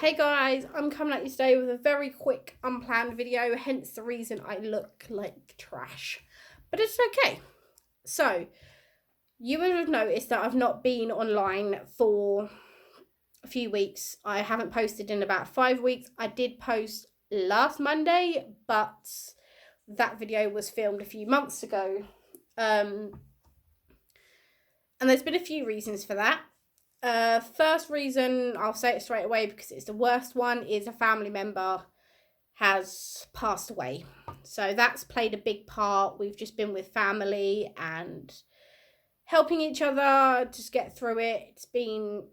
Hey guys, I'm coming at you today with a very quick, unplanned video, hence the reason I look like trash. But it's okay. So, you would have noticed that I've not been online for a few weeks. I haven't posted in about 5 weeks. I did post last Monday, but that video was filmed a few months ago. And there's been a few reasons for that. First reason, I'll say it straight away because it's the worst one, is a family member has passed away. So that's played a big part. We've just been with family and helping each other just get through it. It's been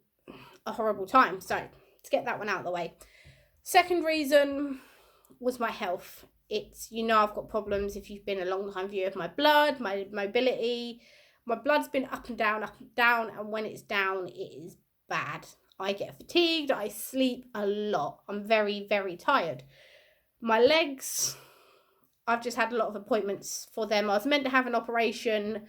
a horrible time. So let's get that one out of the way. Second reason was my health. I've got problems if you've been a long time viewer of my blood, my mobility. My blood's been up and down, and when it's down, it is bad. I get fatigued, I sleep a lot. I'm very, very tired. My legs, I've just had a lot of appointments for them. I was meant to have an operation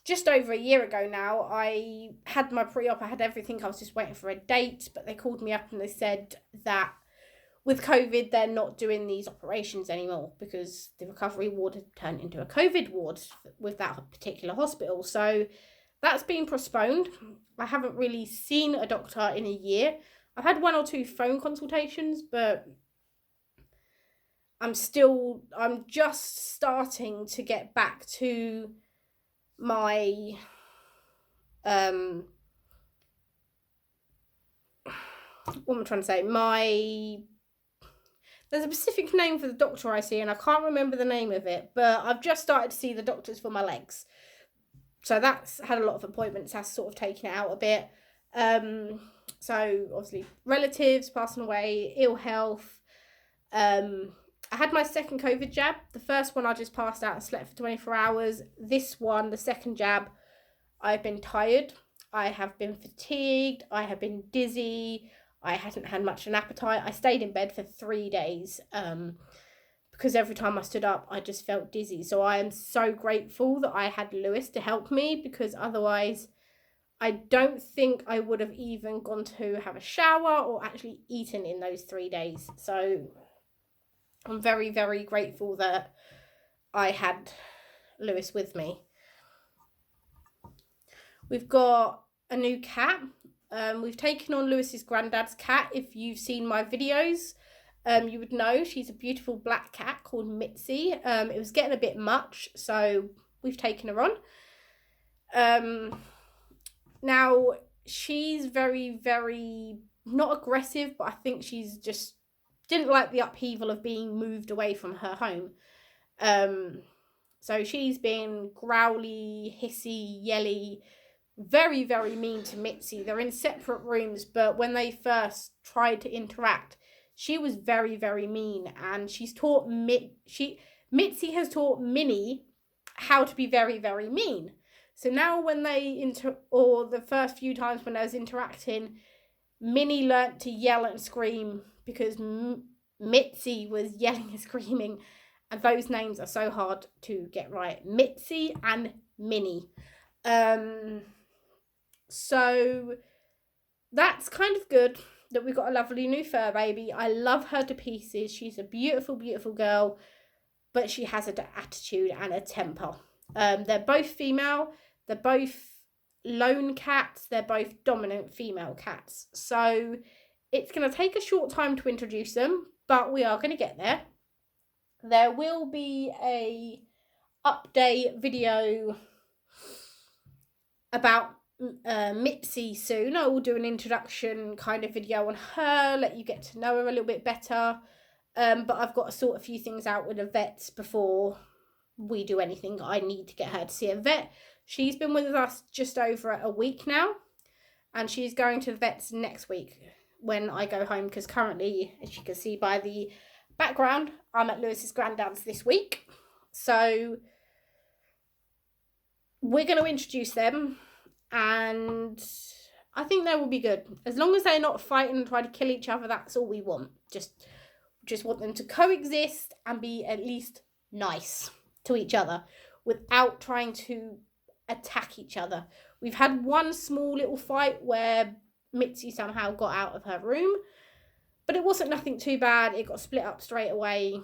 just over a year ago now. I had my pre-op, I had everything, I was just waiting for a date, but they called me up and they said that with COVID, they're not doing these operations anymore because the recovery ward had turned into a COVID ward with that particular hospital. So that's been postponed. I haven't really seen a doctor in a year. I've had 1 or 2 phone consultations, but I'm just starting to get back to my what am I trying to say? There's a specific name for the doctor I see, and I can't remember the name of it, but I've just started to see the doctors for my legs. So that's had a lot of appointments, that's sort of taken it out a bit. So obviously relatives passing away, ill health. I had my second COVID jab. The first one I just passed out and slept for 24 hours. This one, the second jab, I've been tired. I have been fatigued. I have been dizzy. I hadn't had much of an appetite. I stayed in bed for 3 days because every time I stood up, I just felt dizzy. So I am so grateful that I had Lewis to help me, because otherwise I don't think I would have even gone to have a shower or actually eaten in those 3 days. So I'm very, very grateful that I had Lewis with me. We've got a new cat. We've taken on Lewis's granddad's cat. If you've seen my videos, you would know she's a beautiful black cat called Mitzi. It was getting a bit much, so we've taken her on. Now, she's very, very, not aggressive, but I think she's just didn't like the upheaval of being moved away from her home. So she's been growly, hissy, yelly, very, very mean to Mitzi. They're in separate rooms, but when they first tried to interact, she was very, very mean, and she's taught Mitzi has taught Minnie how to be very, very mean. So now when the first few times when I was interacting, Minnie learnt to yell and scream because Mitzi was yelling and screaming, and those names are so hard to get right. Mitzi and Minnie. So that's kind of good that we've got a lovely new fur baby. I love her to pieces. She's a beautiful, beautiful girl, but she has an attitude and a temper. They're both female. They're both lone cats. They're both dominant female cats. So it's going to take a short time to introduce them, but we are going to get there. There will be a update video about Mitzi soon. I will do an introduction kind of video on her, let you get to know her a little bit better. But I've got to sort a few things out with the vets before we do anything. I need to get her to see a vet. She's been with us just over a week now, and she's going to the vets next week when I go home, because currently, as you can see by the background, I'm at Lewis's granddad's this week. So we're going to introduce them, and I think they will be good. As long as they're not fighting and trying to kill each other, that's all we want. Just want them to coexist and be at least nice to each other without trying to attack each other. We've had one small little fight where Mitzi somehow got out of her room. But it wasn't nothing too bad. It got split up straight away.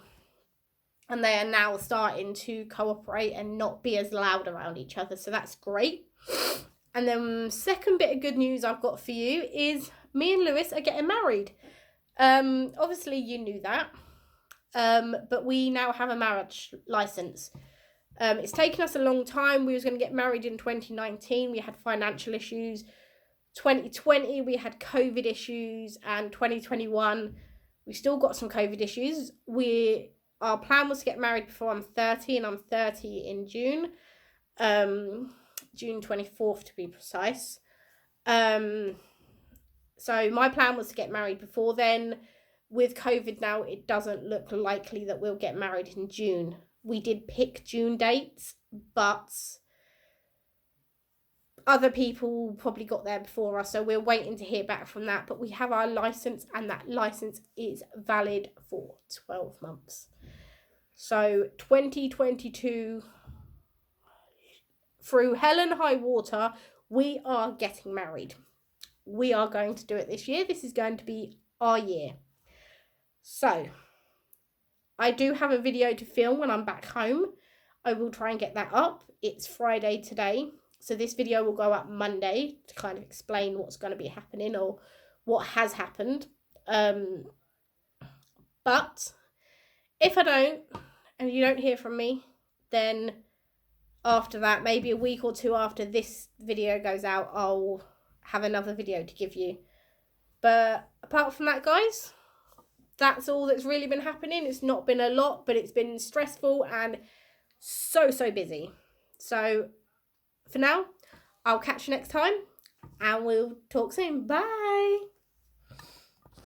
And they are now starting to cooperate and not be as loud around each other. So that's great. And then second bit of good news I've got for you is me and Lewis are getting married. Obviously you knew that. But we now have a marriage license. It's taken us a long time. We was going to get married in 2019. We had financial issues. 2020 we had COVID issues, and 2021 we still got some COVID issues. Our plan was to get married before I'm 30, and I'm 30 in June. June 24th to be precise. So my plan was to get married before then. With COVID now, it doesn't look likely that we'll get married in June. We did pick June dates, but other people probably got there before us, so we're waiting to hear back from that. But we have our license, and that license is valid for 12 months. So 2022, through hell and high water, we are getting married. We are going to do it this year. This is going to be our year. So I do have a video to film when I'm back home. I will try and get that up. It's Friday today, so this video will go up Monday to kind of explain what's going to be happening or what has happened. But if I don't, and you don't hear from me, then after that, maybe a week or two after this video goes out, I'll have another video to give you. But apart from that, guys, that's all that's really been happening. It's not been a lot, but it's been stressful and so busy. So for now, I'll catch you next time, and we'll talk soon. Bye.